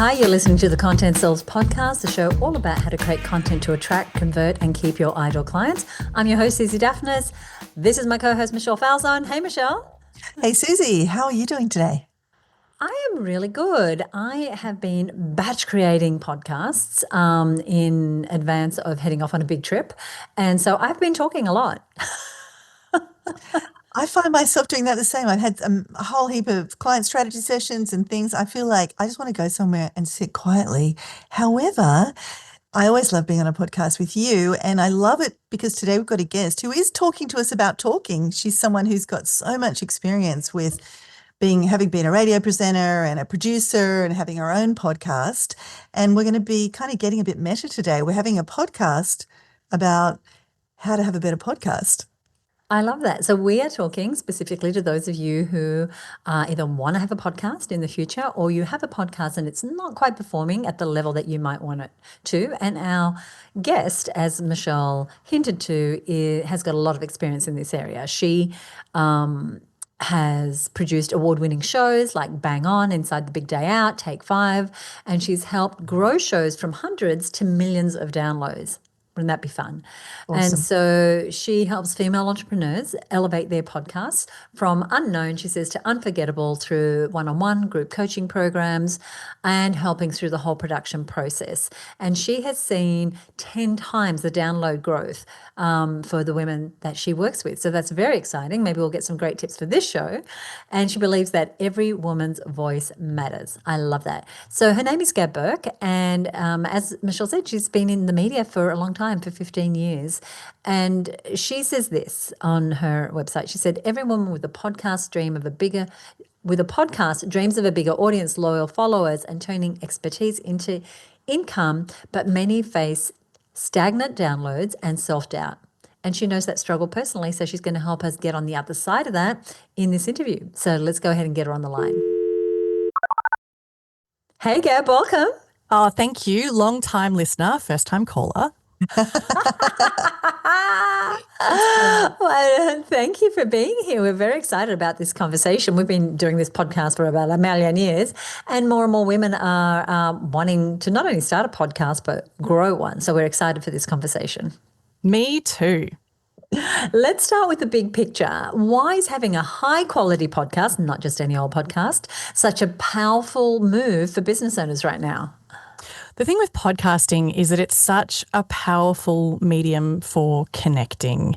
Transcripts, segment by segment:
Hi, you're listening to the Content Sells podcast, the show all about how to create content to attract, convert, and keep your ideal clients. I'm your host, Suzi Dafnis. This is my co-host, Michelle Falzon. Hey, Michelle. Hey, Suzi. How are you doing today? I am really good. I have been batch creating podcasts in advance of heading off on a big trip. And so I've been talking a lot. I find myself doing that the same. I've had a whole heap of client strategy sessions and things. I feel like I just want to go somewhere and sit quietly. However, I always love being on a podcast with you, and I love it because today we've got a guest who is talking to us about talking. She's someone who's got so much experience with having been a radio presenter and a producer and having our own podcast. And we're going to be kind of getting a bit meta today. We're having a podcast about how to have a better podcast. I love that. So we are talking specifically to those of you who either want to have a podcast in the future, or you have a podcast and it's not quite performing at the level that you might want it to. And our guest, as Michelle hinted to, has got a lot of experience in this area. She has produced award-winning shows like Bang On, Inside the Big Day Out, Take 5, and she's helped grow shows from hundreds to millions of downloads. Wouldn't that be fun? Awesome. And so she helps female entrepreneurs elevate their podcasts from unknown, she says, to unforgettable through one-on-one group coaching programs and helping through the whole production process. And she has seen 10 times the download growth for the women that she works with. So that's very exciting. Maybe we'll get some great tips for this show. And she believes that every woman's voice matters. I love that. So her name is Gab Burke. And as Michelle said, she's been in the media for a long time, for 15 years. And she says this on her website. She said, every woman with a podcast dreams of a bigger audience, loyal followers, and turning expertise into income, but many face stagnant downloads and self-doubt. And she knows that struggle personally, so she's going to help us get on the other side of that in this interview. So let's go ahead and get her on the line. Hey, Gab, welcome. Oh, thank you. Long-time listener, first-time caller. Well, thank you for being here. We're very excited about this conversation. We've been doing this podcast for about a million years, and more women are wanting to not only start a podcast but grow one. So we're excited for this conversation. Me too. Let's start with the big picture. Why is having a high-quality podcast, not just any old podcast, such a powerful move for business owners right now? The thing with podcasting is that it's such a powerful medium for connecting.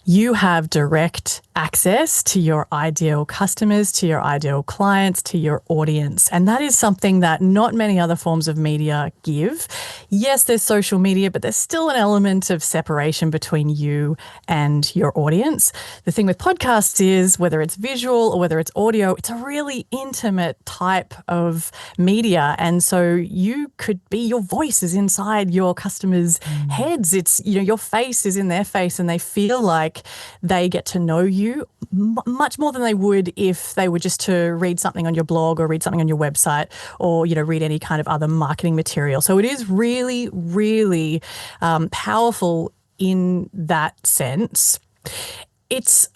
You have direct access to your ideal customers, to your ideal clients, to your audience. And that is something that not many other forms of media give. Yes, there's social media, but there's still an element of separation between you and your audience. The thing with podcasts is, whether it's visual or whether it's audio, it's a really intimate type of media. And so you could be, your voice is inside your customers' heads. It's, your face is in their face, and they feel like they get to know you much more than they would if they were just to read something on your blog or read something on your website or, read any kind of other marketing material. So it is really, really powerful in that sense. It's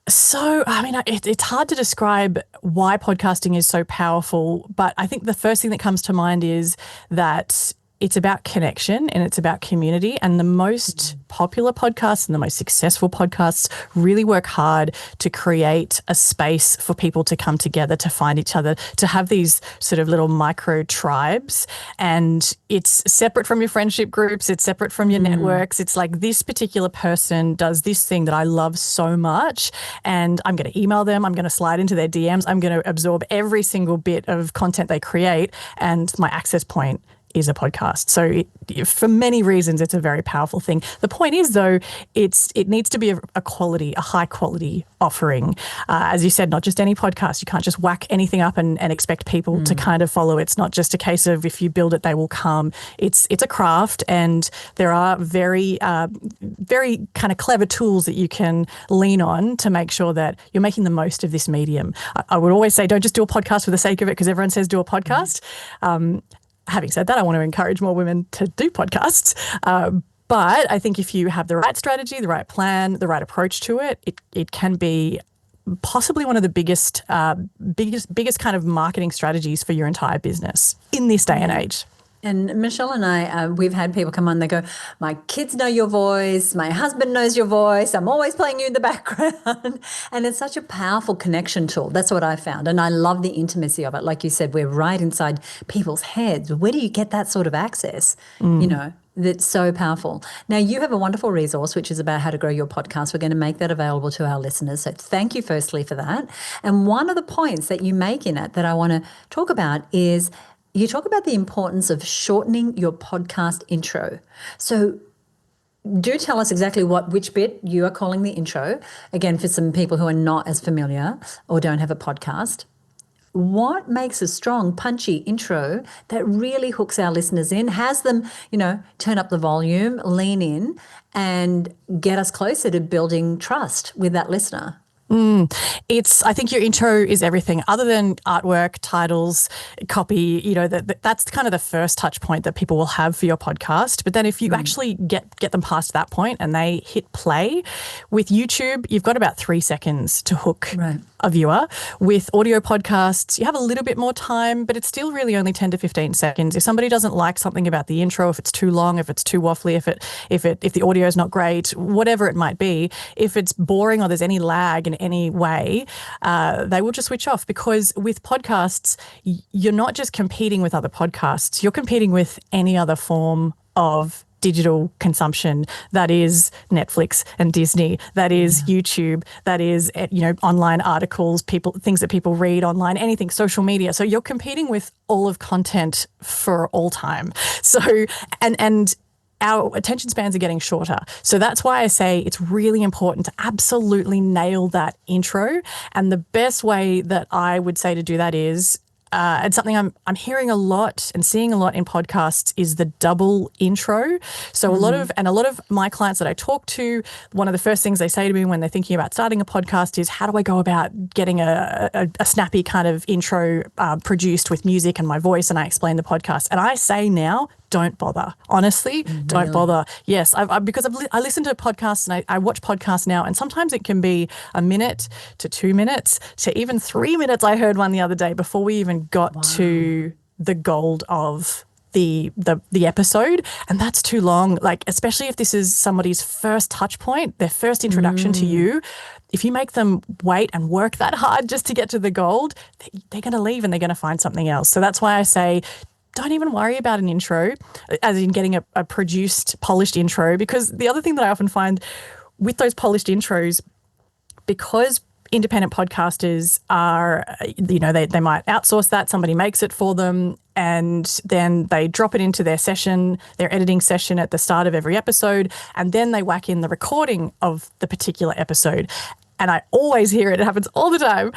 so, it's hard to describe why podcasting is so powerful, but I think the first thing that comes to mind is that it's about connection and it's about community. And the most popular podcasts and the most successful podcasts really work hard to create a space for people to come together, to find each other, to have these sort of little micro tribes. And it's separate from your friendship groups. It's separate from your networks. It's like, this particular person does this thing that I love so much, and I'm going to email them. I'm going to slide into their DMs. I'm going to absorb every single bit of content they create. And my access point is a podcast. So for many reasons, it's a very powerful thing. The point is, though, it needs to be a high quality offering. As you said, not just any podcast. You can't just whack anything up and expect people to kind of follow. It's not just a case of if you build it, they will come. It's a craft, and there are very kind of clever tools that you can lean on to make sure that you're making the most of this medium. I would always say, don't just do a podcast for the sake of it because everyone says do a podcast. Having said that, I want to encourage more women to do podcasts. But I think if you have the right strategy, the right plan, the right approach to it, it can be possibly one of the biggest kind of marketing strategies for your entire business in this day and age. And Michelle and I, we've had people come on, they go, my kids know your voice, my husband knows your voice, I'm always playing you in the background. And it's such a powerful connection tool. That's what I found. And I love the intimacy of it. Like you said, we're right inside people's heads. Where do you get that sort of access? You know, that's so powerful. Now, you have a wonderful resource, which is about how to grow your podcast. We're going to make that available to our listeners. So thank you firstly for that. And one of the points that you make in it that I want to talk about is you talk about the importance of shortening your podcast intro. So do tell us exactly which bit you are calling the intro. Again, for some people who are not as familiar or don't have a podcast, what makes a strong, punchy intro that really hooks our listeners in, has them, turn up the volume, lean in, and get us closer to building trust with that listener? I think your intro is everything other than artwork, titles, copy, that's kind of the first touch point that people will have for your podcast. But then if you actually get them past that point and they hit play, with YouTube, you've got about 3 seconds to hook a viewer. With audio podcasts, you have a little bit more time, but it's still really only 10 to 15 seconds. If somebody doesn't like something about the intro, if it's too long, if it's too waffly, if the audio is not great, whatever it might be, if it's boring or there's any lag in any way, they will just switch off, because with podcasts, you're not just competing with other podcasts, you're competing with any other form of digital consumption. That is Netflix and Disney, that is YouTube, that is, online articles, things that people read online, anything, social media. So you're competing with all of content for all time. So, and our attention spans are getting shorter. So that's why I say it's really important to absolutely nail that intro. And the best way that I would say to do that is, and something I'm hearing a lot and seeing a lot in podcasts is the double intro. So a lot of my clients that I talk to, one of the first things they say to me when they're thinking about starting a podcast is, how do I go about getting a snappy kind of intro produced with music and my voice? And I explain the podcast. And I say now, don't bother. Honestly, don't bother. Yes, because I listen to podcasts and I watch podcasts now, and sometimes it can be a minute to 2 minutes to even 3 minutes. I heard one the other day before we even got to the gold of the episode, and that's too long. Like, especially if this is somebody's first touch point, their first introduction to you. If you make them wait and work that hard just to get to the gold, they're going to leave and they're going to find something else. So that's why I say, don't even worry about an intro, as in getting a produced, polished intro, because the other thing that I often find with those polished intros, because independent podcasters are, they might outsource that, somebody makes it for them, and then they drop it into their session, their editing session at the start of every episode, and then they whack in the recording of the particular episode. And I always hear it happens all the time.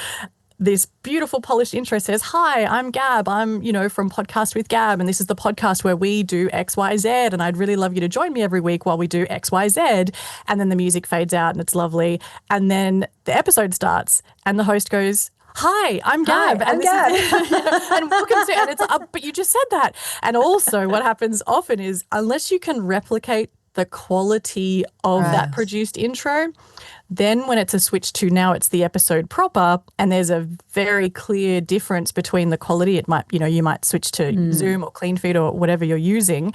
This beautiful polished intro says, hi, I'm Gab. I'm, from Podcast with Gab, and this is the podcast where we do X, Y, Z, and I'd really love you to join me every week while we do X, Y, Z. And then the music fades out and it's lovely. And then the episode starts and the host goes, hi, I'm Gab. Hi, I'm Gab. And welcome to, and it's, but you just said that. And also what happens often is, unless you can replicate the quality of that produced intro, then when it's a switch to now it's the episode proper, and there's a very clear difference between the quality, it might, you might switch to Zoom or Clean Feed or whatever you're using.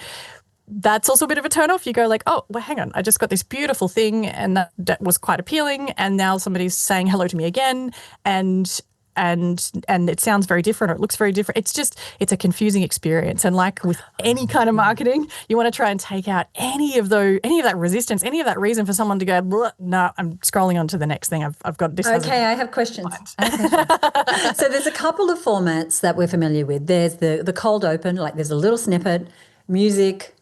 That's also a bit of a turn off. You go like, oh, well, hang on, I just got this beautiful thing and that was quite appealing, and now somebody's saying hello to me again, and it sounds very different, or it looks very different. It's a confusing experience. And like with any kind of marketing, you want to try and take out any of that resistance, any of that reason for someone to go, no, I'm scrolling on to the next thing. I've got this. Okay, I have questions. So there's a couple of formats that we're familiar with. There's the cold open, like there's a little snippet, music,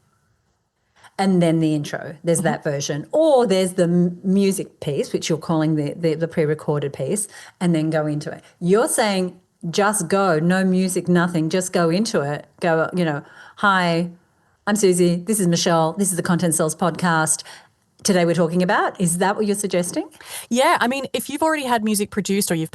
and then the intro. There's that version. Or there's the music piece, which you're calling the pre-recorded piece, and then go into it. You're saying just go, no music, nothing, just go into it. Go, hi, I'm Suzi, this is Michelle, this is the Content Sales Podcast. Today we're talking about, is that what you're suggesting? Yeah, I mean, if you've already had music produced or you've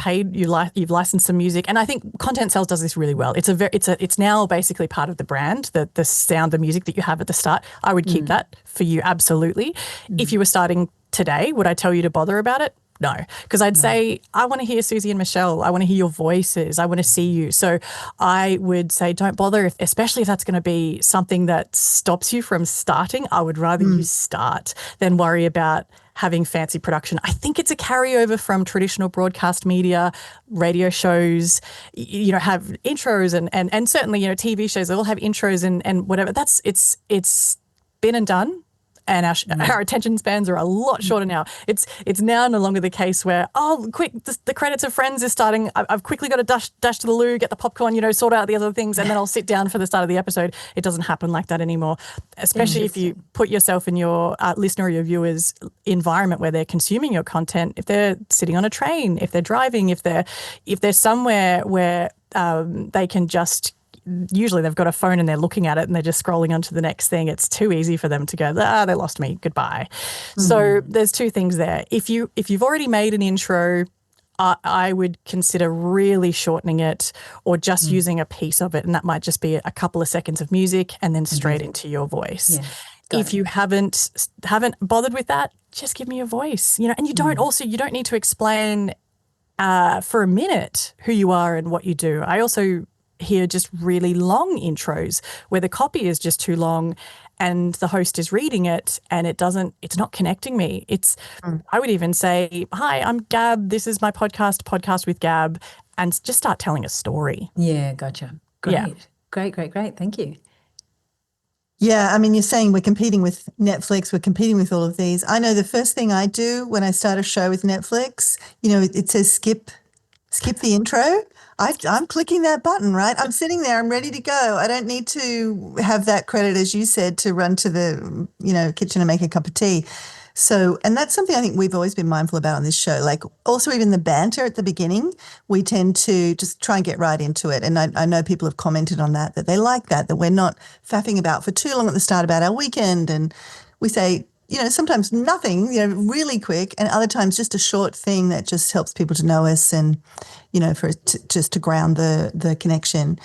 licensed some music, and I think Content Sales does this really well. It's now basically part of the brand, the sound, the music that you have at the start. I would keep that for you, absolutely. If you were starting today, would I tell you to bother about it? No, because I'd say, I want to hear Suzi and Michelle. I want to hear your voices. I want to see you. So I would say don't bother, especially if that's going to be something that stops you from starting. I would rather you start than worry about having fancy production. I think it's a carryover from traditional broadcast media, radio shows, have intros and certainly, TV shows, they all have intros and whatever. It's been and done. And our attention spans are a lot shorter now. It's now no longer the case where, quick, the credits of Friends is starting. I've quickly got to dash to the loo, get the popcorn, sort out the other things, and then I'll sit down for the start of the episode. It doesn't happen like that anymore, especially if you put yourself in your listener or your viewer's environment where they're consuming your content. If they're sitting on a train, if they're driving, if they're somewhere where they can just, usually they've got a phone and they're looking at it and they're just scrolling onto the next thing. It's too easy for them to go, they lost me, goodbye. So there's two things there. If you've already made an intro, I would consider really shortening it or just using a piece of it, and that might just be a couple of seconds of music and then straight into your voice. Yeah. If you haven't bothered with that, just give me your voice. And you don't need to explain for a minute who you are and what you do. I also hear just really long intros where the copy is just too long and the host is reading it and it's not connecting me. I would even say, hi, I'm Gab. This is my podcast with Gab, and just start telling a story. Yeah, gotcha. Great. Yeah. Great. Thank you. Yeah, I mean, you're saying we're competing with Netflix, we're competing with all of these. I know the first thing I do when I start a show with Netflix, it says skip the intro. I'm clicking that button, right? I'm sitting there, I'm ready to go. I don't need to have that credit, as you said, to run to the, kitchen and make a cup of tea. So, and that's something I think we've always been mindful about on this show. Like also even the banter at the beginning, we tend to just try and get right into it. And I know people have commented on that they like that we're not faffing about for too long at the start about our weekend. And we say, sometimes nothing, really quick, and other times just a short thing that just helps people to know us and, for just to ground the connection.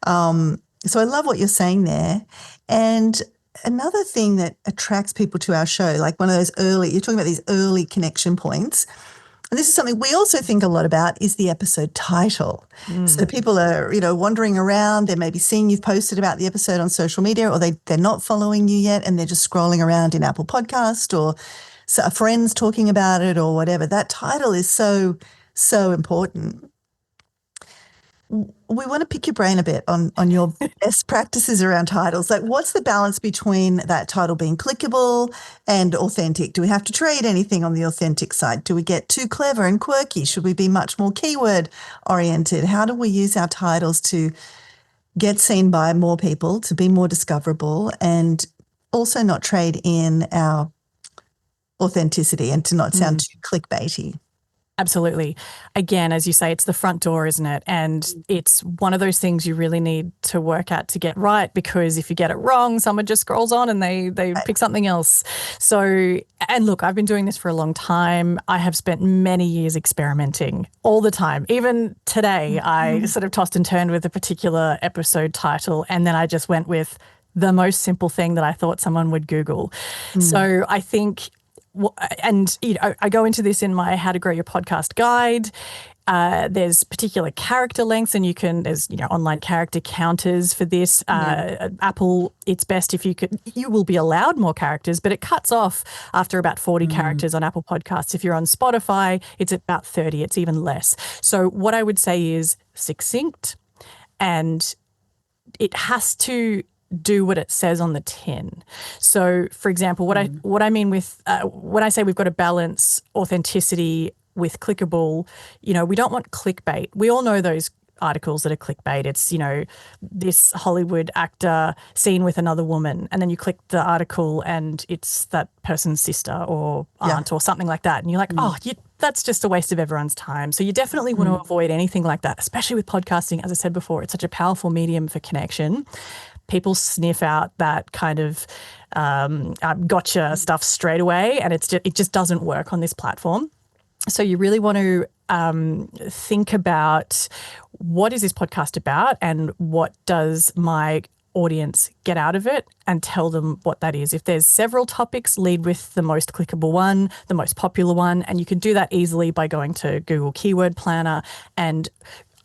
So I love what you're saying there. And another thing that attracts people to our show, like one of those you're talking about these early connection points. And this is something we also think a lot about, is the episode title. So people are, wandering around. They may be seeing you've posted about the episode on social media, or they're not following you yet and they're just scrolling around in Apple Podcast, or a friend's talking about it or whatever. That title is so, so important. We want to pick your brain a bit on your best practices around titles. Like, what's the balance between that title being clickable and authentic? Do we have to trade anything on the authentic side? Do we get too clever and quirky? Should we be much more keyword oriented? How do we use our titles to get seen by more people, to be more discoverable, and also not trade in our authenticity and to not sound too clickbaity? Absolutely. Again, as you say, it's the front door, isn't it? And it's one of those things you really need to work at to get right, because if you get it wrong, someone just scrolls on and they pick something else. So, and look, I've been doing this for a long time. I have spent many years experimenting all the time. Even today, I sort of tossed and turned with a particular episode title, and then I just went with the most simple thing that I thought someone would Google. So I think, and I go into this in my How to Grow Your Podcast guide. There's particular character lengths, and there's online character counters for this. Apple, it's best if you will be allowed more characters, but it cuts off after about 40 characters on Apple Podcasts. If you're on Spotify, it's about 30. It's even less. So what I would say is succinct, and it has to do what it says on the tin. So, for example, what I mean with when I say we've got to balance authenticity with clickable, we don't want clickbait. We all know those articles that are clickbait. It's, this Hollywood actor seen with another woman, and then you click the article and it's that person's sister or aunt or something like that. And you're like, that's just a waste of everyone's time. So you definitely want to avoid anything like that, especially with podcasting. As I said before, it's such a powerful medium for connection. People sniff out that kind of gotcha stuff straight away, and it just doesn't work on this platform. So you really want to think about, what is this podcast about, and what does my audience get out of it and tell them what that is. If there's several topics, lead with the most clickable one, the most popular one, and you can do that easily by going to Google Keyword Planner. And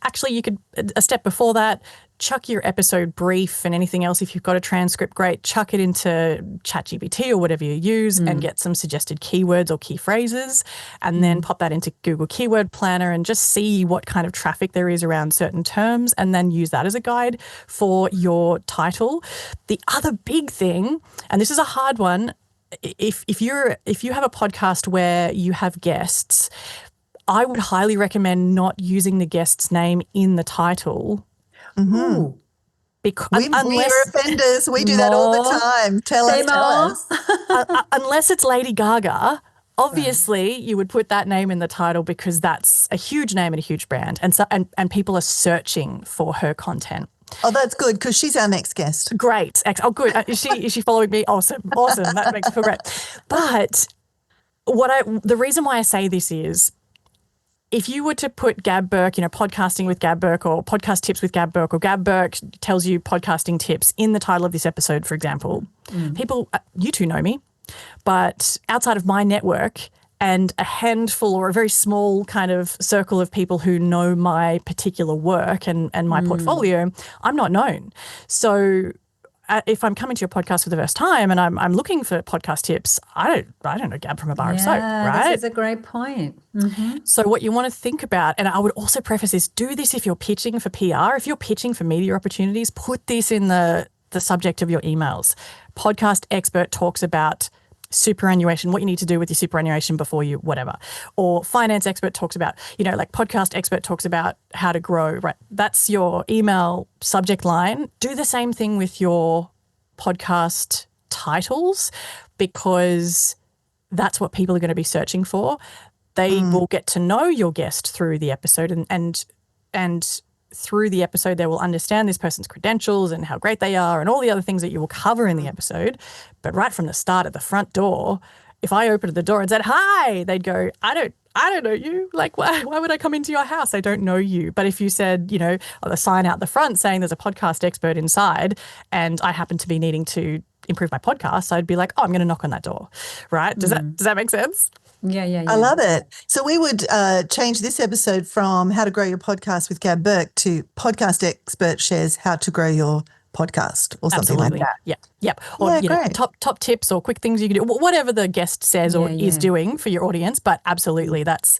actually, you could, a step before that, chuck your episode brief and anything else. If you've got a transcript, great, chuck it into ChatGPT or whatever you use and get some suggested keywords or key phrases, and then pop that into Google Keyword Planner and just see what kind of traffic there is around certain terms, and then use that as a guide for your title. The other big thing, and this is a hard one, if you have a podcast where you have guests, I would highly recommend not using the guest's name in the title. Ooh. Because we're offenders. We do that all the time. Tell us. Unless it's Lady Gaga, obviously you would put that name in the title because that's a huge name and a huge brand, and people are searching for her content. Oh, that's good because she's our next guest. Great. Oh, good. Is she following me? Awesome. That makes me feel great. But the reason why I say this is, if you were to put Gab Burke, podcasting with Gab Burke, or podcast tips with Gab Burke, or Gab Burke tells you podcasting tips in the title of this episode, for example, people, you two know me, but outside of my network and a handful or a very small kind of circle of people who know my particular work and my portfolio, I'm not known. So if I'm coming to your podcast for the first time and I'm looking for podcast tips, I don't know Gab from a bar of soap, right? This is a great point. Mm-hmm. So what you want to think about, and I would also preface this, do this if you're pitching for PR. If you're pitching for media opportunities, put this in the subject of your emails. Podcast expert talks about superannuation, what you need to do with your superannuation before you whatever. Or finance expert talks about, podcast expert talks about how to grow, right? That's your email subject line. Do the same thing with your podcast titles, because that's what people are going to be searching for. They will get to know your guest through the episode, and through the episode, they will understand this person's credentials and how great they are and all the other things that you will cover in the episode. But right from the start at the front door, if I opened the door and said, "Hi," they'd go, I don't know you. Like, why would I come into your house? I don't know you. But if you said, the sign out the front saying there's a podcast expert inside and I happen to be needing to improve my podcast, I'd be like, oh, I'm going to knock on that door, right? Does that make sense? Yeah. I love it. So we would change this episode from How to Grow Your Podcast with Gab Burke to Podcast Expert Shares How to Grow Your Podcast or something like that. Yep. Or top tips or quick things you can do, whatever the guest says or is doing for your audience. But absolutely, that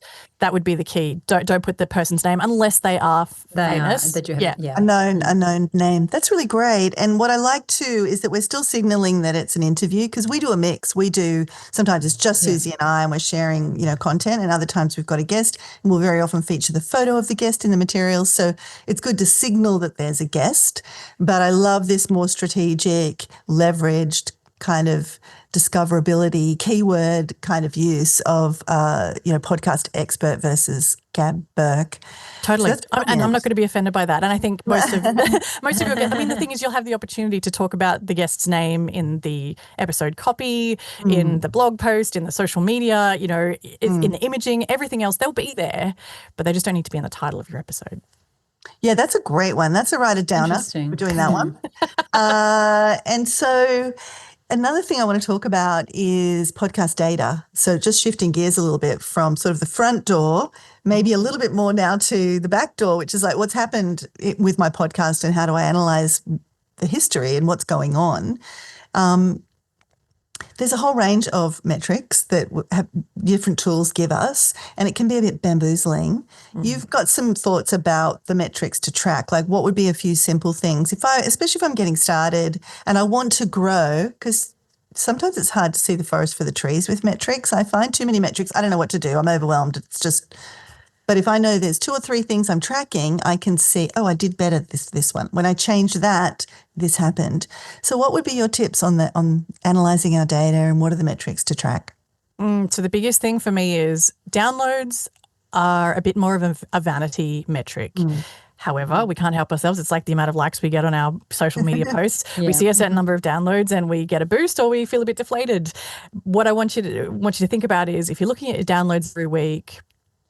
would be the key. Don't put the person's name unless they are famous. That you have, a known name. That's really great. And what I like too is that we're still signaling that it's an interview, because we do a mix. We do, sometimes it's just Suzi and I, and we're sharing content, and other times we've got a guest, and we'll very often feature the photo of the guest in the materials. So it's good to signal that there's a guest. But I love this more strategic, leveraged kind of discoverability, keyword kind of use of, podcast expert versus Gab Burke. Totally. So and I'm not going to be offended by that. And I think most of your guests, the thing is, you'll have the opportunity to talk about the guest's name in the episode copy, in the blog post, in the social media, in the imaging, everything else, they'll be there, but they just don't need to be in the title of your episode. Yeah, that's a great one. That's a writer downer. We're doing that one. And so another thing I want to talk about is podcast data. So just shifting gears a little bit from sort of the front door, maybe a little bit more now to the back door, which is like what's happened with my podcast and how do I analyze the history and what's going on. There's a whole range of metrics that have different tools give us, and it can be a bit bamboozling. You've got some thoughts about the metrics to track, like what would be a few simple things, especially if I'm getting started and I want to grow, because sometimes it's hard to see the forest for the trees with metrics. I find too many metrics. I don't know what to do. I'm overwhelmed. But if I know there's 2 or 3 things I'm tracking, I can see, I did better this one. When I changed that, this happened. So what would be your tips on analyzing our data, and what are the metrics to track? So the biggest thing for me is downloads are a bit more of a vanity metric. However, we can't help ourselves. It's like the amount of likes we get on our social media posts. We see a certain number of downloads and we get a boost, or we feel a bit deflated. What I want you to think about is, if you're looking at your downloads every week,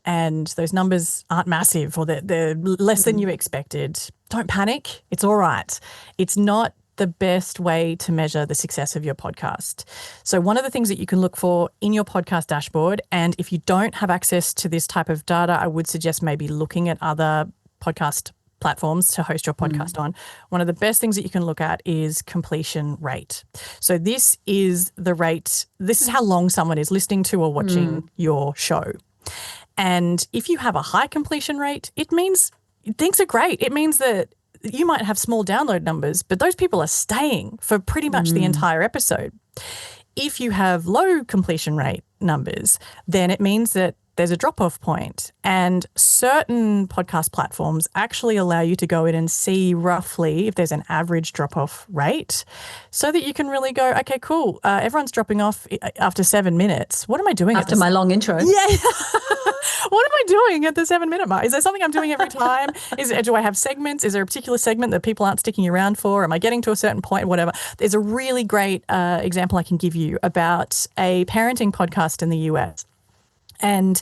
and those numbers aren't massive, or they're less than you expected, don't panic. It's all right. It's not the best way to measure the success of your podcast. So one of the things that you can look for in your podcast dashboard, and if you don't have access to this type of data, I would suggest maybe looking at other podcast platforms to host your podcast on. One of the best things that you can look at is completion rate. So this is the rate, this is how long someone is listening to or watching your show. And if you have a high completion rate, it means things are great. It means that you might have small download numbers, but those people are staying for pretty much the entire episode. If you have low completion rate numbers, then it means that there's a drop-off point. And certain podcast platforms actually allow you to go in and see roughly if there's an average drop-off rate so that you can really go, okay, cool. Everyone's dropping off after 7 minutes. What am I doing after my long intro? Yeah. What am I doing at the 7-minute mark? Is there something I'm doing every time? Do I have segments? Is there a particular segment that people aren't sticking around for? Am I getting to a certain point? Whatever. There's a really great example I can give you about a parenting podcast in the US. And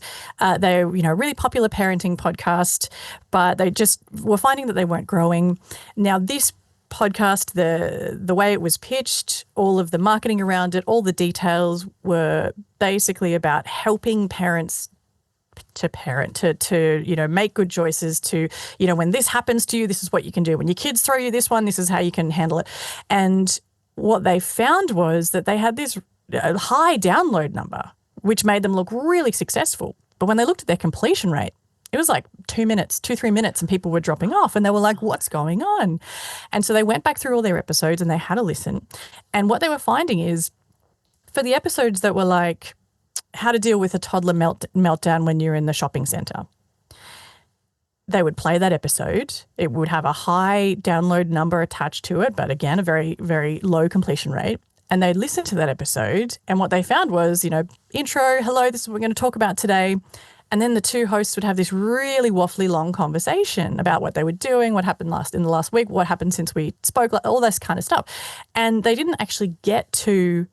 they're, really popular parenting podcast, but they just were finding that they weren't growing. Now, this podcast, the way it was pitched, all of the marketing around it, all the details were basically about helping parents to make good choices, to, when this happens to you, this is what you can do. When your kids throw you this one, this is how you can handle it. And what they found was that they had this high download number, which made them look really successful. But when they looked at their completion rate, it was like 2 minutes, 2-3 minutes, and people were dropping off and they were like, what's going on? And so they went back through all their episodes and they had a listen. And what they were finding is for the episodes that were like how to deal with a toddler meltdown when you're in the shopping center, they would play that episode. It would have a high download number attached to it, but again, a very, very low completion rate. And they'd listen to that episode, and what they found was, intro, hello, this is what we're going to talk about today. And then the two hosts would have this really waffly long conversation about what they were doing, what happened in the last week, what happened since we spoke, all this kind of stuff. And they didn't actually get to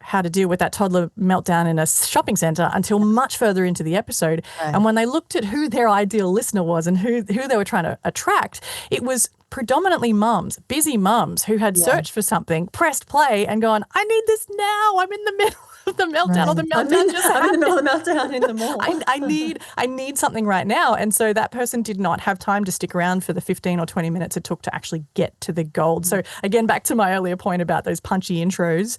how to deal with that toddler meltdown in a shopping center until much further into the episode. Right. And when they looked at who their ideal listener was and who they were trying to attract, it was predominantly busy mums who had searched for something, pressed play and gone, I need this now. I'm in the middle of the meltdown, or the meltdown just happened. I'm in the middle of the meltdown in the mall. I need something right now. And so that person did not have time to stick around for the 15 or 20 minutes it took to actually get to the gold. So again, back to my earlier point about those punchy intros.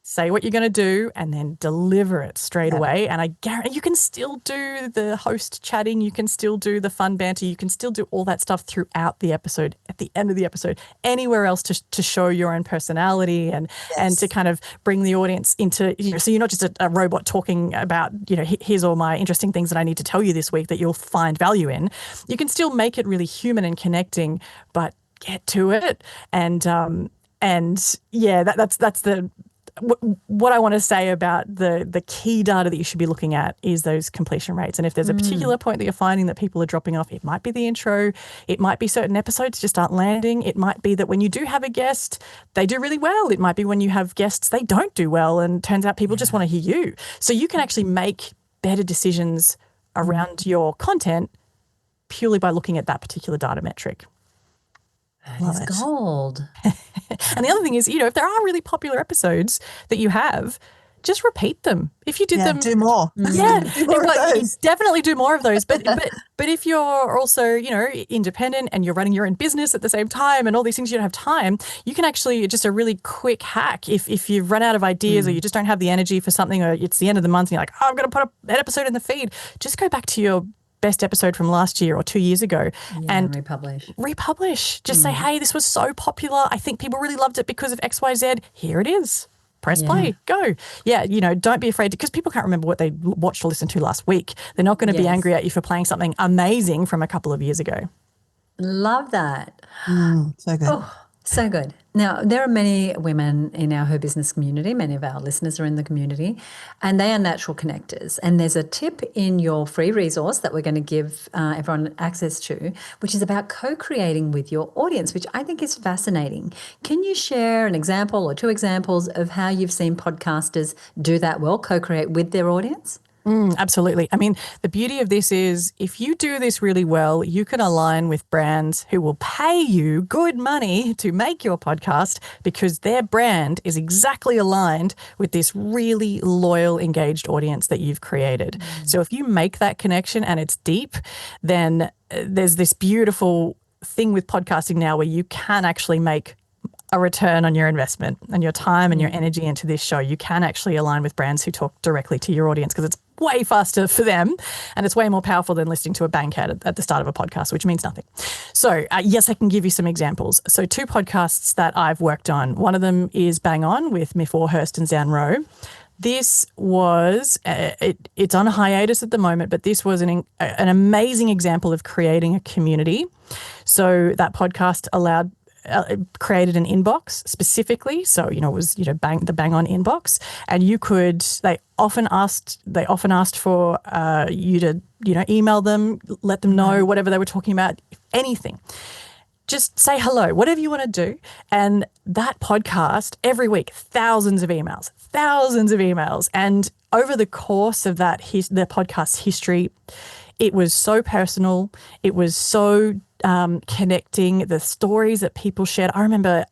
Say what you're going to do and then deliver it straight away. And I guarantee you can still do the host chatting. You can still do the fun banter. You can still do all that stuff throughout the episode, at the end of the episode, anywhere else to show your own personality and to kind of bring the audience into, so you're not just a robot talking about, here's all my interesting things that I need to tell you this week that you'll find value in. You can still make it really human and connecting, but get to it. That's what I want to say about the key data that you should be looking at is those completion rates. And if there's a particular point that you're finding that people are dropping off, it might be the intro, it might be certain episodes just aren't landing, it might be that when you do have a guest, they do really well, it might be when you have guests, they don't do well, and turns out people just want to hear you. So you can actually make better decisions around your content purely by looking at that particular data metric. That is gold. And the other thing is, if there are really popular episodes that you have, just repeat them. If you did them, do more. Yeah, do more of those. Definitely do more of those. But if you're also, independent and you're running your own business at the same time and all these things, you don't have time, you can actually, just a really quick hack, if you've run out of ideas or you just don't have the energy for something, or it's the end of the month and you're like, I'm going to put an episode in the feed, just go back to your best episode from last year or 2 years ago and republish. Just say, hey, this was so popular. I think people really loved it because of XYZ. Here it is. Press play, go. Yeah, don't be afraid because people can't remember what they watched or listened to last week. They're not going to be angry at you for playing something amazing from a couple of years ago. Love that. So good. Oh, so good. Now, there are many women in our HerBusiness community. Many of our listeners are in the community, and they are natural connectors. And there's a tip in your free resource that we're going to give everyone access to, which is about co-creating with your audience, which I think is fascinating. Can you share an example or two examples of how you've seen podcasters do that well, co-create with their audience? Absolutely. I mean, the beauty of this is if you do this really well, you can align with brands who will pay you good money to make your podcast because their brand is exactly aligned with this really loyal, engaged audience that you've created. So if you make that connection and it's deep, then there's this beautiful thing with podcasting now where you can actually make a return on your investment and your time and your energy into this show. You can actually align with brands who talk directly to your audience because it's way faster for them and it's way more powerful than listening to a bank ad at the start of a podcast, which means nothing. So yes, I can give you some examples. So 2 podcasts that I've worked on. One of them is Bang On with Miff Orhurst and Zan Rowe. This was, it's on a hiatus at the moment, but this was an amazing example of creating a community. So that podcast created an inbox specifically. So, it was, the Bang On inbox. And you could, they often asked for you to, email them, let them know whatever they were talking about, anything. Just say hello, whatever you want to do. And that podcast, every week, thousands of emails. And over the course of the podcast history, it was so personal. It was so connecting, the stories that people shared. I remember,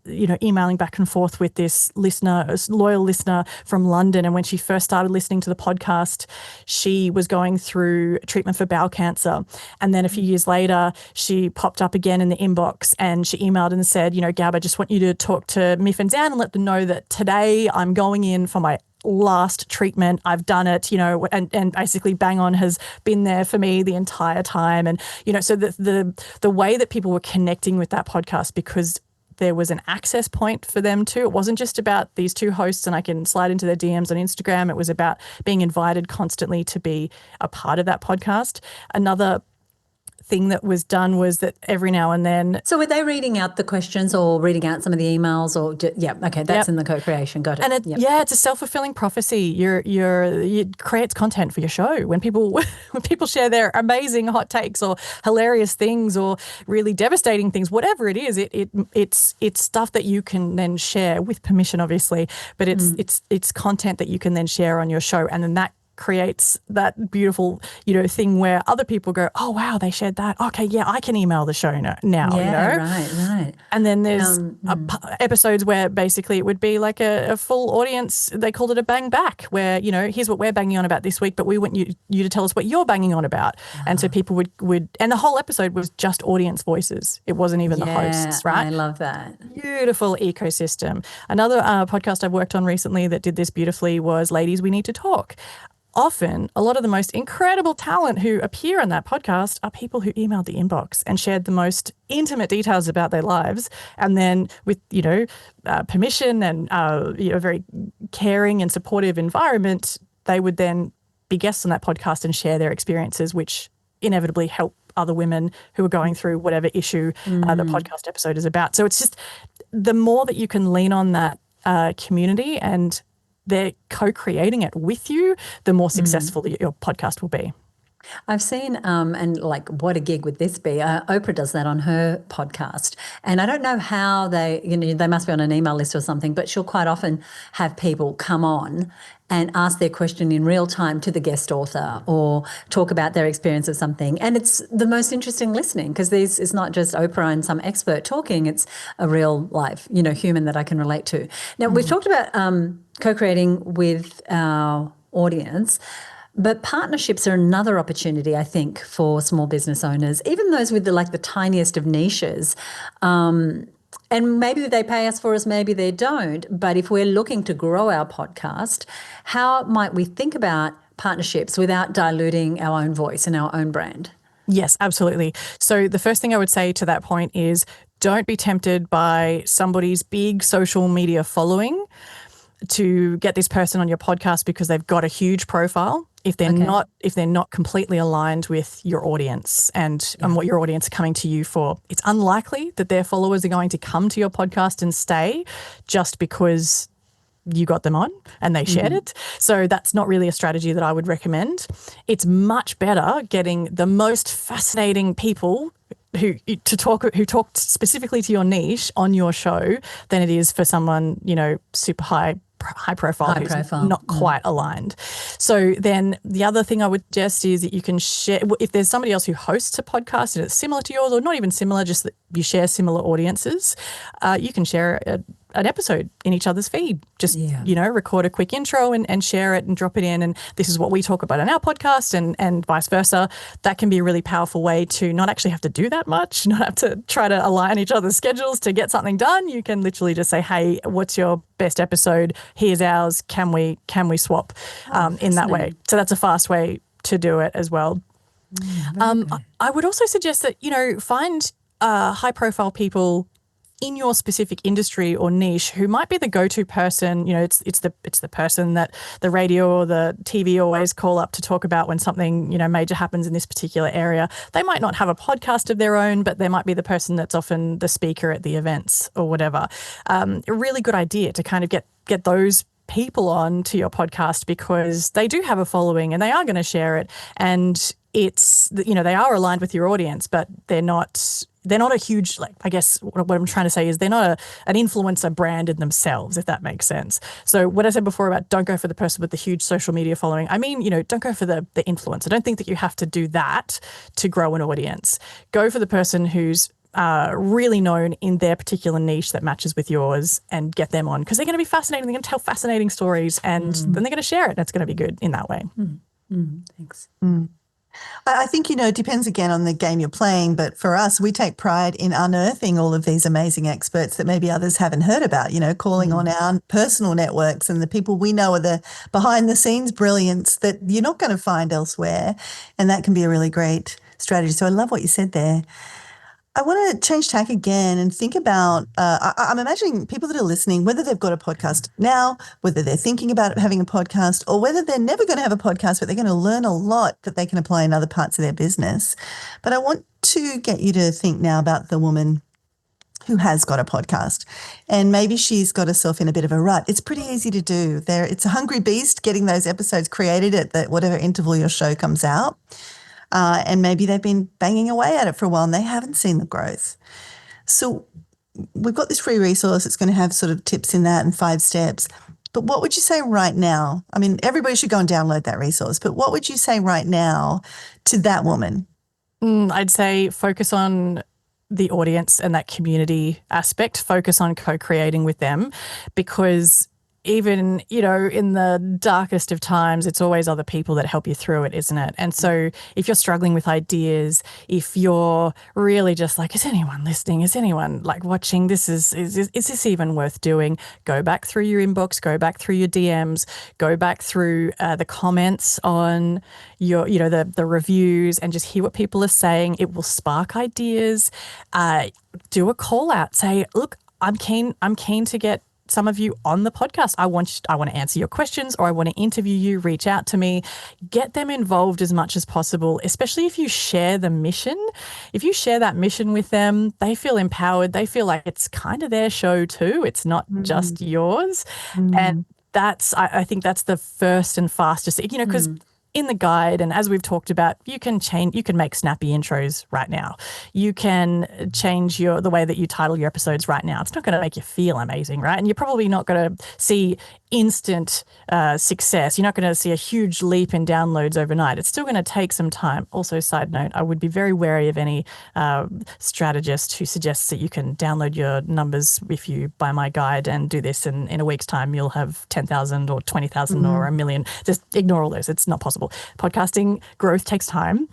emailing back and forth with this listener, a loyal listener from London. And when she first started listening to the podcast, she was going through treatment for bowel cancer. And then a few years later, she popped up again in the inbox and she emailed and said, Gab, I just want you to talk to Miff and Zan and let them know that today I'm going in for my last treatment. I've done it, and basically Bang On has been there for me the entire time. And, so the way that people were connecting with that podcast, because there was an access point for them too. It wasn't just about these 2 hosts and I can slide into their DMs on Instagram. It was about being invited constantly to be a part of that podcast. Another thing that was done was that every now and then. So were they reading out the questions or reading out some of the emails or that's in the co-creation. Got it. And it's a self-fulfilling prophecy. It creates content for your show. When people share their amazing hot takes or hilarious things or really devastating things, whatever it is, it's stuff that you can then share with permission, obviously, but it's content that you can then share on your show, and then that creates that beautiful, thing where other people go, oh, wow, they shared that. Okay, yeah, I can email the show now. Yeah, right. And then there's episodes where basically it would be like a full audience. They called it a bang back where, here's what we're banging on about this week, but we want you to tell us what you're banging on about. And so people would, and the whole episode was just audience voices. It wasn't even the hosts, right? I love that. Beautiful ecosystem. Another podcast I've worked on recently that did this beautifully was Ladies We Need to Talk. Often, a lot of the most incredible talent who appear on that podcast are people who emailed the inbox and shared the most intimate details about their lives. And then with, permission and, a very caring and supportive environment, they would then be guests on that podcast and share their experiences, which inevitably help other women who are going through whatever issue the podcast episode is about. So it's just the more that you can lean on that community and they're co-creating it with you, the more successful your podcast will be. I've seen, and like what a gig would this be? Oprah does that on her podcast. And I don't know how they must be on an email list or something, but she'll quite often have people come on and ask their question in real time to the guest author or talk about their experience of something. And it's the most interesting listening because it's not just Oprah and some expert talking, it's a real life, human that I can relate to. Now, we've talked about co-creating with our audience, but partnerships are another opportunity, I think, for small business owners, even those with the tiniest of niches. And maybe they pay us for us, maybe they don't. But if we're looking to grow our podcast, how might we think about partnerships without diluting our own voice and our own brand? Yes, absolutely. So the first thing I would say to that point is don't be tempted by somebody's big social media following to get this person on your podcast because they've got a huge profile. If they're not completely aligned with your audience and what your audience are coming to you for, it's unlikely that their followers are going to come to your podcast and stay just because you got them on and they shared it. So that's not really a strategy that I would recommend. It's much better getting the most fascinating people who talk specifically to your niche on your show than it is for someone, super high high profile, who's profile. not quite aligned. So then the other thing I would suggest is that you can share, if there's somebody else who hosts a podcast and it's similar to yours, or not even similar, just that you share similar audiences, you can share an episode in each other's feed. Just, record a quick intro and share it and drop it in. And this is what we talk about on our podcast, and vice versa. That can be a really powerful way to not actually have to do that much, not have to try to align each other's schedules to get something done. You can literally just say, hey, what's your best episode? Here's ours. Can we swap in that way? So that's a fast way to do it as well. I would also suggest that, find high profile people in your specific industry or niche who might be the go-to person. It's the person that the radio or the TV always call up to talk about when something, major happens in this particular area. They might not have a podcast of their own, but they might be the person that's often the speaker at the events or whatever. A really good idea to kind of get those people on to your podcast, because they do have a following and they are going to share it, and it's, they are aligned with your audience, but they're not a huge, I guess what I'm trying to say is they're not an influencer brand in themselves, if that makes sense. So what I said before about don't go for the person with the huge social media following, I mean, don't go for the influencer. Don't think that you have to do that to grow an audience. Go for the person who's really known in their particular niche that matches with yours, and get them on, because they're going to be fascinating. They're going to tell fascinating stories, and then they're going to share it, and it's going to be good in that way. Thanks. I think, it depends again on the game you're playing, but for us, we take pride in unearthing all of these amazing experts that maybe others haven't heard about, calling on our personal networks and the people we know are the behind the scenes brilliance that you're not going to find elsewhere. And that can be a really great strategy. So I love what you said there. I want to change tack again and think about, I'm imagining people that are listening, whether they've got a podcast now, whether they're thinking about having a podcast, or whether they're never going to have a podcast, but they're going to learn a lot that they can apply in other parts of their business. But I want to get you to think now about the woman who has got a podcast, and maybe she's got herself in a bit of a rut. It's pretty easy to do. It's a hungry beast getting those episodes created at whatever interval your show comes out. And maybe they've been banging away at it for a while and they haven't seen the growth. So we've got this free resource. It's going to have sort of tips in that and 5 steps. But what would you say right now? I mean, everybody should go and download that resource. But what would you say right now to that woman? I'd say focus on the audience and that community aspect. Focus on co-creating with them, because even, in the darkest of times, it's always other people that help you through it, isn't it? And so if you're struggling with ideas, if you're really just like, is anyone listening? Is anyone watching? Is this even worth doing? Go back through your inbox, go back through your DMs, go back through the comments on your, the reviews, and just hear what people are saying. It will spark ideas. Do a call out. Say, look, I'm keen to get some of you on the podcast. I want to answer your questions, or I want to interview you. Reach out to me. Get them involved as much as possible, especially if you share the mission. If you share that mission with them, they feel empowered. They feel like it's kind of their show too. It's not just yours. And I think that's the first and fastest, because in the guide, and as we've talked about, you can make snappy intros right now. You can change the way that you title your episodes right now. It's not going to make you feel amazing, right? And you're probably not going to see instant success. You're not going to see a huge leap in downloads overnight. It's still going to take some time. Also, side note, I would be very wary of any strategist who suggests that you can download your numbers if you buy my guide and do this, and in a week's time you'll have 10,000 or 20,000 or a million. Just ignore all those. It's not possible. Podcasting growth takes time,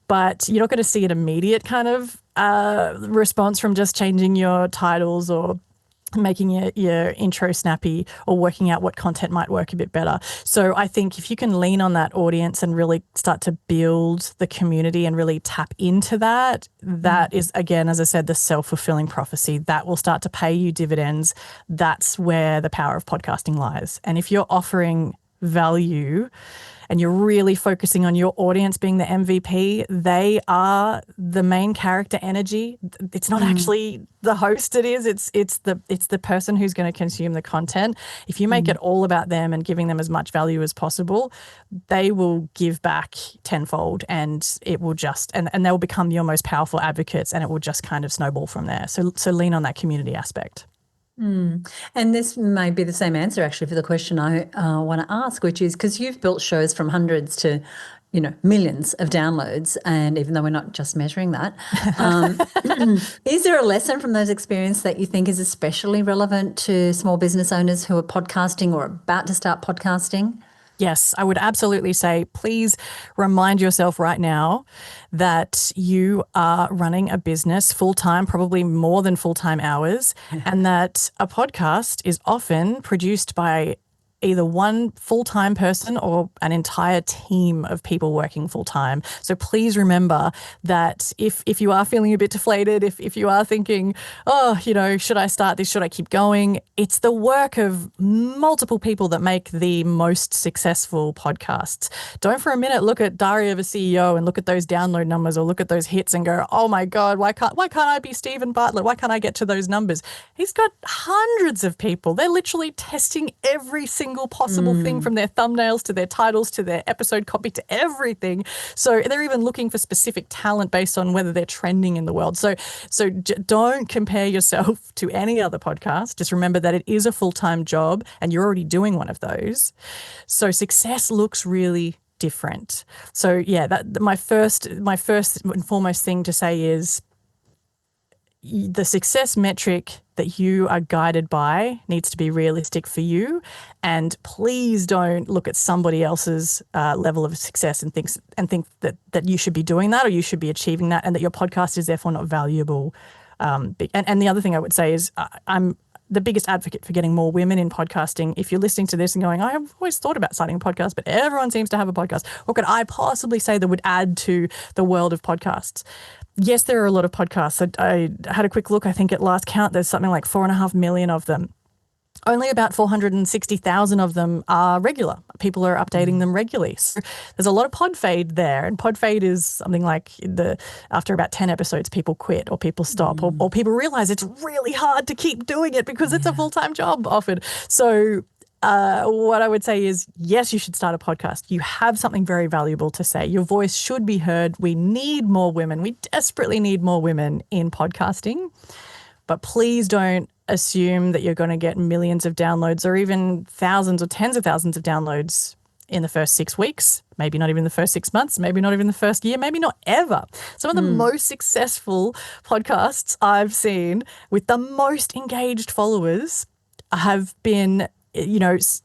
but you're not going to see an immediate kind of response from just changing your titles or making your intro snappy or working out what content might work a bit better. So I think if you can lean on that audience and really start to build the community and really tap into that, that is, again, as I said, the self-fulfilling prophecy. That will start to pay you dividends. That's where the power of podcasting lies. And if you're offering value and you're really focusing on your audience being the MVP, they are the main character energy. It's not actually the host. It's the person who's going to consume the content. If you make it all about them and giving them as much value as possible, they will give back tenfold, and it will just and they will become your most powerful advocates, and it will just kind of snowball from there. So lean on that community aspect. And this may be the same answer actually for the question I want to ask, which is because you've built shows from hundreds to, millions of downloads. And even though we're not just measuring that, is there a lesson from those experiences that you think is especially relevant to small business owners who are podcasting or about to start podcasting? Yes, I would absolutely say, please remind yourself right now that you are running a business full-time, probably more than full-time hours, and that a podcast is often produced by either one full-time person or an entire team of people working full-time. So please remember that if you are feeling a bit deflated, if you are thinking, should I start this? Should I keep going? It's the work of multiple people that make the most successful podcasts. Don't for a minute look at Diary of a CEO and look at those download numbers or look at those hits and go, oh my God, why can't I be Stephen Bartlett? Why can't I get to those numbers? He's got hundreds of people. They're literally testing every single possible thing, from their thumbnails to their titles to their episode copy to everything. So they're even looking for specific talent based on whether they're trending in the world. So don't compare yourself to any other podcast. Just remember that it is a full-time job and you're already doing one of those. So success looks really different. So yeah, that my first and foremost thing to say is the success metric that you are guided by needs to be realistic for you. And please don't look at somebody else's level of success and think that you should be doing that or you should be achieving that and that your podcast is therefore not valuable. And the other thing I would say is I'm the biggest advocate for getting more women in podcasting. If you're listening to this and going, I've always thought about starting a podcast, but everyone seems to have a podcast. What could I possibly say that would add to the world of podcasts? Yes, there are a lot of podcasts. I had a quick look. I think at last count, there's something like 4.5 million of them. Only about 460,000 of them are regular. People are updating them regularly. So there's a lot of pod fade there. And pod fade is something like after about 10 episodes, people quit or people stop or people realize it's really hard to keep doing it because it's a full-time job often. So what I would say is, yes, you should start a podcast. You have something very valuable to say. Your voice should be heard. We need more women. We desperately need more women in podcasting. But please don't assume that you're going to get millions of downloads or even thousands or tens of thousands of downloads in the first 6 weeks, maybe not even the first 6 months, maybe not even the first year, maybe not ever. Some of the most successful podcasts I've seen with the most engaged followers have been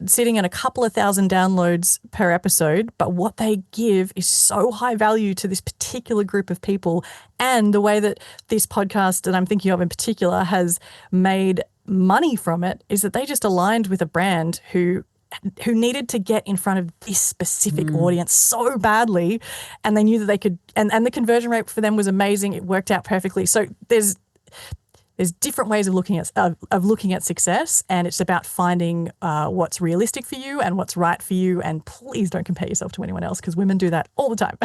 sitting at a couple of thousand downloads per episode, but what they give is so high value to this particular group of people. And the way that this podcast that I'm thinking of in particular has made money from it is that they just aligned with a brand who needed to get in front of this specific audience so badly, and they knew that they could, and the conversion rate for them was amazing. It worked out perfectly. So there's different ways of looking at success, and it's about finding what's realistic for you and what's right for you. And please don't compare yourself to anyone else because women do that all the time.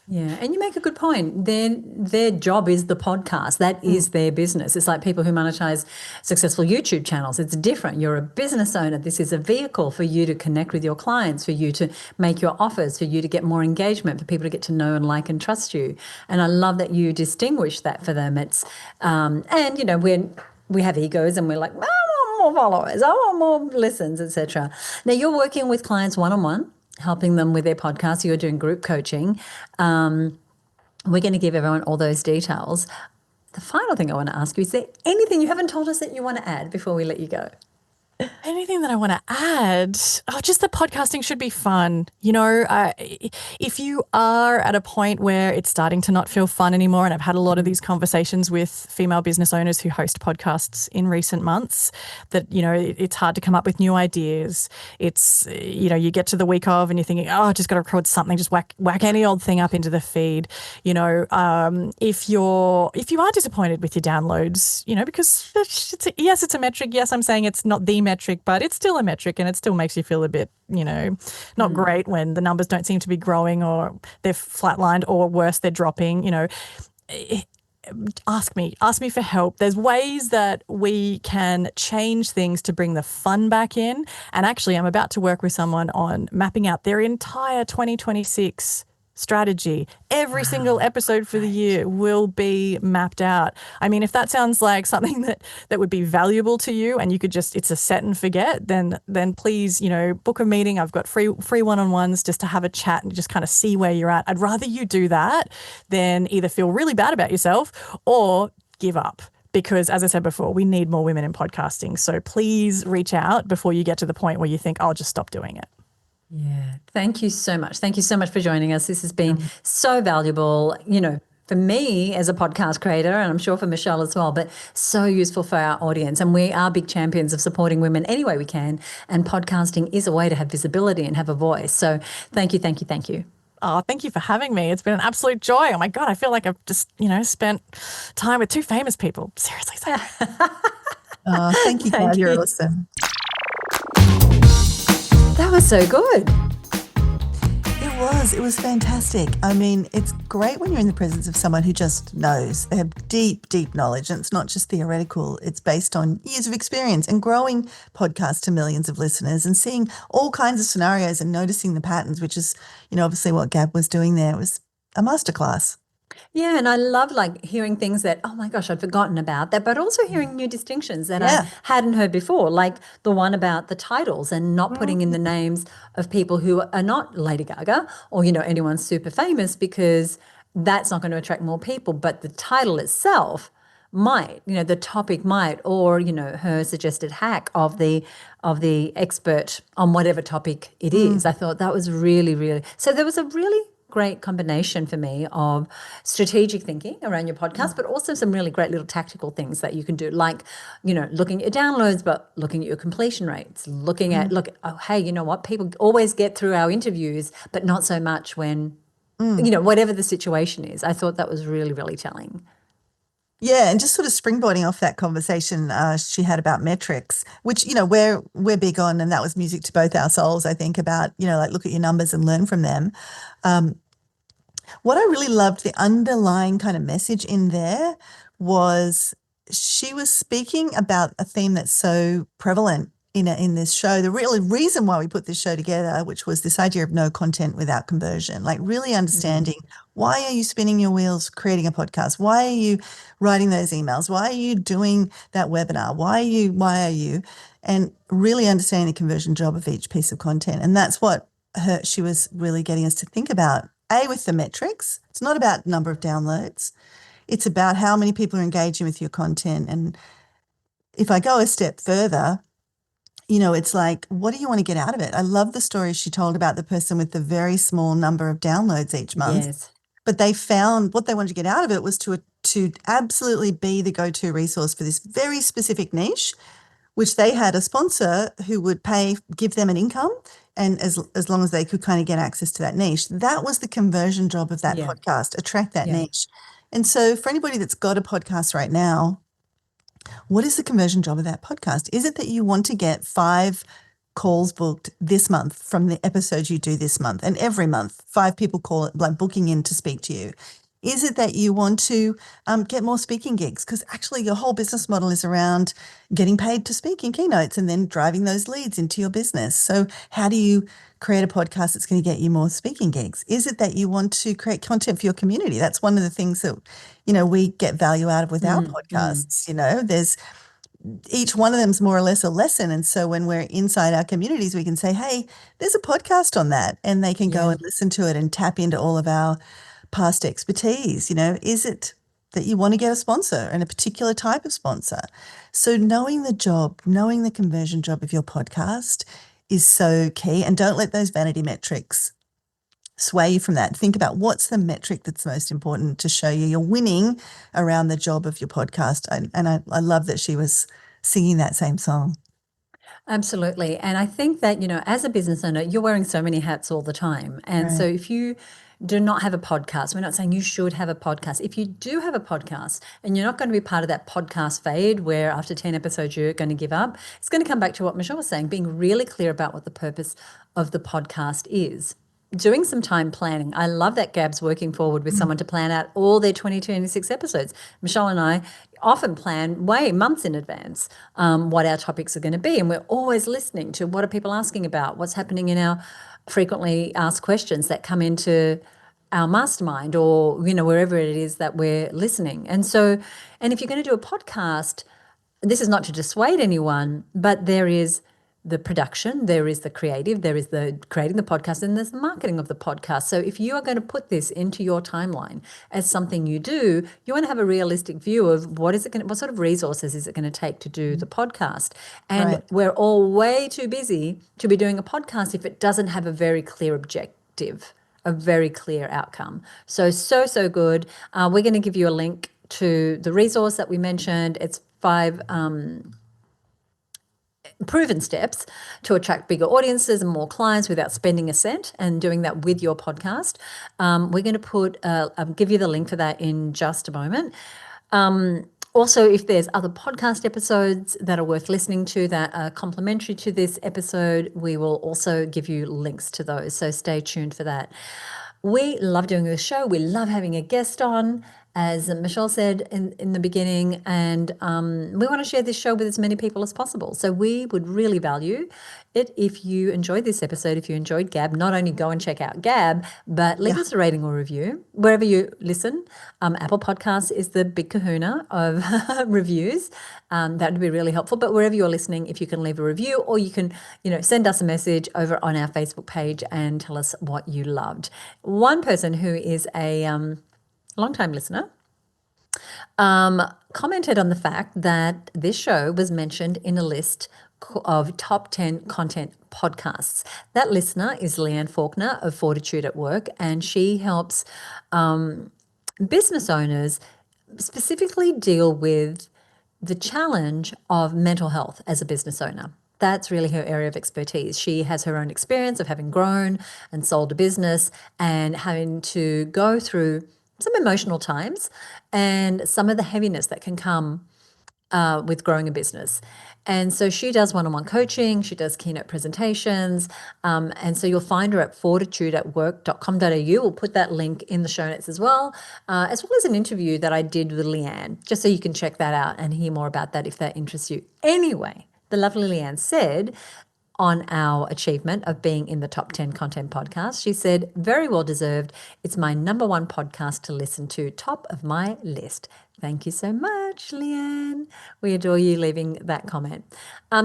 Yeah, and you make a good point. Their job is the podcast. That is their business. It's like people who monetize successful YouTube channels. It's different. You're a business owner. This is a vehicle for you to connect with your clients, for you to make your offers, for you to get more engagement, for people to get to know and like and trust you. And I love that you distinguish that for them. It's when we have egos and we're like, I want more followers, I want more listens, etc. Now you're working with clients one-on-one, helping them with their podcast. You're doing group coaching. We're going to give everyone all those details. The final thing I want to ask you, is there anything you haven't told us that you want to add before we let you go? Anything that I want to add? Just that podcasting should be fun. If you are at a point where it's starting to not feel fun anymore, and I've had a lot of these conversations with female business owners who host podcasts in recent months, that, it's hard to come up with new ideas. It's, you get to the week of and you're thinking, I just got to record something, just whack any old thing up into the feed. If you are disappointed with your downloads, because it's a metric. Yes, I'm saying it's not the metric, but it's still a metric and it still makes you feel a bit, not great when the numbers don't seem to be growing or they're flatlined or worse, they're dropping. Ask me for help. There's ways that we can change things to bring the fun back in. And actually, I'm about to work with someone on mapping out their entire 2026 strategy. Every single episode for the year will be mapped out. I mean, if that sounds like something that would be valuable to you and you could just, it's a set and forget, then please, book a meeting. I've got free one-on-ones just to have a chat and just kind of see where you're at. I'd rather you do that than either feel really bad about yourself or give up. Because as I said before, we need more women in podcasting. So please reach out before you get to the point where you think, I'll just stop doing it. Yeah. Thank you so much. Thank you so much for joining us. This has been so valuable, for me as a podcast creator, and I'm sure for Michelle as well, but so useful for our audience. And we are big champions of supporting women any way we can. And podcasting is a way to have visibility and have a voice. So thank you, thank you, thank you. Oh, thank you for having me. It's been an absolute joy. Oh my God, I feel like I've just, spent time with two famous people. Seriously. Oh, thank you, Gab. You're awesome. That was so good. It was fantastic. I mean, it's great when you're in the presence of someone who just knows. They have deep, deep knowledge, and it's not just theoretical. It's based on years of experience and growing podcasts to millions of listeners and seeing all kinds of scenarios and noticing the patterns, which is, obviously what Gab was doing there. It was a masterclass. Yeah, and I love hearing things that, oh my gosh, I'd forgotten about that, but also hearing new distinctions that I hadn't heard before, like the one about the titles and not putting in the names of people who are not Lady Gaga or, anyone super famous, because that's not going to attract more people, but the title itself might, the topic might, or, her suggested hack of the expert on whatever topic it is. I thought that was really, really, so there was a really great combination for me of strategic thinking around your podcast, but also some really great little tactical things that you can do, like, looking at your downloads, but looking at your completion rates, looking at, hey, you know what? People always get through our interviews, but not so much when, whatever the situation is. I thought that was really, really telling. Yeah, and just sort of springboarding off that conversation she had about metrics, which, we're big on, and that was music to both our souls, I think, about, look at your numbers and learn from them. What I really loved, the underlying kind of message in there, was she was speaking about a theme that's so prevalent in this show. The real reason why we put this show together, which was this idea of no content without conversion, like really understanding why are you spinning your wheels creating a podcast? Why are you writing those emails? Why are you doing that webinar? Why are you? And really understanding the conversion job of each piece of content. And that's what she was really getting us to think about. With the metrics, it's not about number of downloads. It's about how many people are engaging with your content. And if I go a step further, it's like, what do you want to get out of it? I love the story she told about the person with the very small number of downloads each month. Yes. But they found what they wanted to get out of it was to absolutely be the go-to resource for this very specific niche, which they had a sponsor who would give them an income, and as long as they could kind of get access to that niche. That was the conversion job of that podcast, attract that niche. And so for anybody that's got a podcast right now, what is the conversion job of that podcast? Is it that you want to get 5 calls booked this month from the episodes you do this month, and every month 5 people call it, like booking in to speak to you? Is it that you want to get more speaking gigs? Because actually your whole business model is around getting paid to speak in keynotes and then driving those leads into your business. So how do you create a podcast that's going to get you more speaking gigs? Is it that you want to create content for your community? That's one of the things that, we get value out of with our podcasts. There's each one of them is more or less a lesson. And so when we're inside our communities, we can say, hey, there's a podcast on that, and they can go and listen to it and tap into all of our past expertise. Is it that you want to get a sponsor and a particular type of sponsor? So knowing the conversion job of your podcast is so key, and don't let those vanity metrics sway you from that. Think about what's the metric that's most important to show you're winning around the job of your podcast. And I love that she was singing that same song. Absolutely. And I think that, as a business owner, you're wearing so many hats all the time. And so if you do not have a podcast, we're not saying you should have a podcast. If you do have a podcast and you're not going to be part of that podcast fade where after 10 episodes you're going to give up, it's going to come back to what Michelle was saying, being really clear about what the purpose of the podcast is. Doing some time planning. I love that Gab's working forward with someone to plan out all their 2026 episodes. Michelle and I often plan months in advance what our topics are going to be. And we're always listening to what are people asking about, what's happening in our frequently asked questions that come into our mastermind or, wherever it is that we're listening. And if you're going to do a podcast, this is not to dissuade anyone, but there is the production, there is the creative, there is the creating the podcast, and there's the marketing of the podcast. So if you are going to put this into your timeline as something you do, you want to have a realistic view of what sort of resources is it going to take to do the podcast. And we're all way too busy to be doing a podcast if it doesn't have a very clear objective, a very clear outcome. So good. We're going to give you a link to the resource that we mentioned. It's 5 proven steps to attract bigger audiences and more clients without spending a cent, and doing that with your podcast. We're going to give you the link for that in just a moment. Also, if there's other podcast episodes that are worth listening to that are complementary to this episode, we will also give you links to those. So stay tuned for that. We love doing this show. We love having a guest on, as Michelle said in the beginning, and we want to share this show with as many people as possible. So we would really value it if you enjoyed this episode, if you enjoyed Gab. Not only go and check out Gab, but leave us a rating or review wherever you listen. Apple Podcasts is the big kahuna of reviews. That would be really helpful. But wherever you're listening, if you can leave a review, or you can, send us a message over on our Facebook page and tell us what you loved. One person who is a long-time listener commented on the fact that this show was mentioned in a list of top 10 content podcasts. That listener is Leanne Faulkner of Fortitude at Work, and she helps business owners specifically deal with the challenge of mental health as a business owner. That's really her area of expertise. She has her own experience of having grown and sold a business and having to go through some emotional times and some of the heaviness that can come with growing a business. And so she does one-on-one coaching, she does keynote presentations, and so you'll find her at fortitudeatwork.com.au. We'll put that link in the show notes as well as an interview that I did with Leanne, just so you can check that out and hear more about that if that interests you. Anyway, the lovely Leanne said on our achievement of being in the top 10 content podcasts, she said, very well deserved. It's my number 1 podcast to listen to, top of my list. Thank you so much, Leanne. We adore you leaving that comment.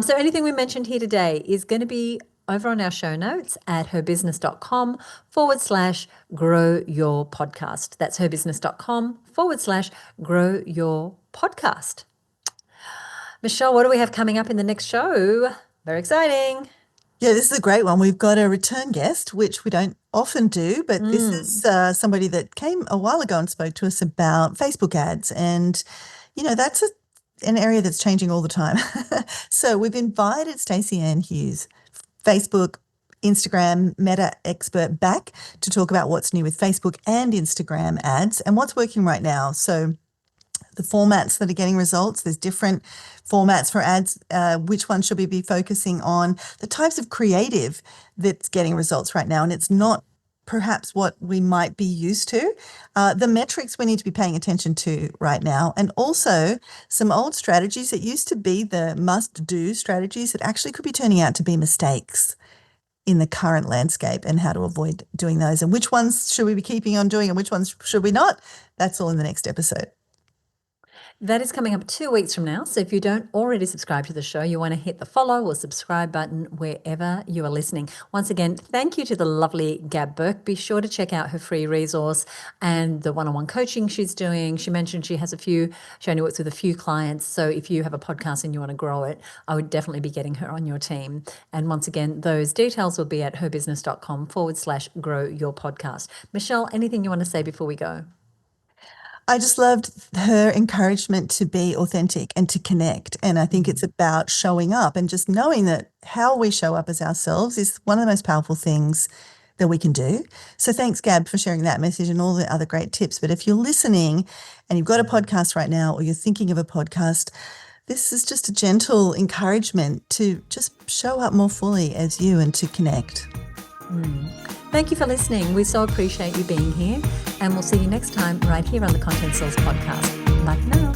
So anything we mentioned here today is going to be over on our show notes at herbusiness.com/grow your podcast. That's herbusiness.com/grow your podcast. Michelle, what do we have coming up in the next show? Very exciting. Yeah, this is a great one. We've got a return guest, which we don't often do, but this is somebody that came a while ago and spoke to us about Facebook ads. And, that's an area that's changing all the time. So we've invited Stacey Ann Hughes, Facebook, Instagram, Meta expert, back to talk about what's new with Facebook and Instagram ads and what's working right now. So the formats that are getting results, there's different formats for ads. Which one should we be focusing on? The types of creative that's getting results right now, and it's not perhaps what we might be used to. The metrics we need to be paying attention to right now, and also some old strategies that used to be the must-do strategies that actually could be turning out to be mistakes in the current landscape, and how to avoid doing those, and which ones should we be keeping on doing and which ones should we not. That's all in the next episode. That is coming up 2 weeks from now. So if you don't already subscribe to the show, you want to hit the follow or subscribe button wherever you are listening. Once again, thank you to the lovely Gab Burke. Be sure to check out her free resource and the one-on-one coaching she's doing. She mentioned she only works with a few clients. So if you have a podcast and you want to grow it, I would definitely be getting her on your team. And once again, those details will be at herbusiness.com/grow your podcast. Michelle, anything you want to say before we go? I just loved her encouragement to be authentic and to connect. And I think it's about showing up, and just knowing that how we show up as ourselves is one of the most powerful things that we can do. So thanks, Gab, for sharing that message and all the other great tips. But if you're listening and you've got a podcast right now, or you're thinking of a podcast, this is just a gentle encouragement to just show up more fully as you and to connect. Thank you for listening. We so appreciate you being here, and we'll see you next time right here on the Content Source Podcast. Bye for now.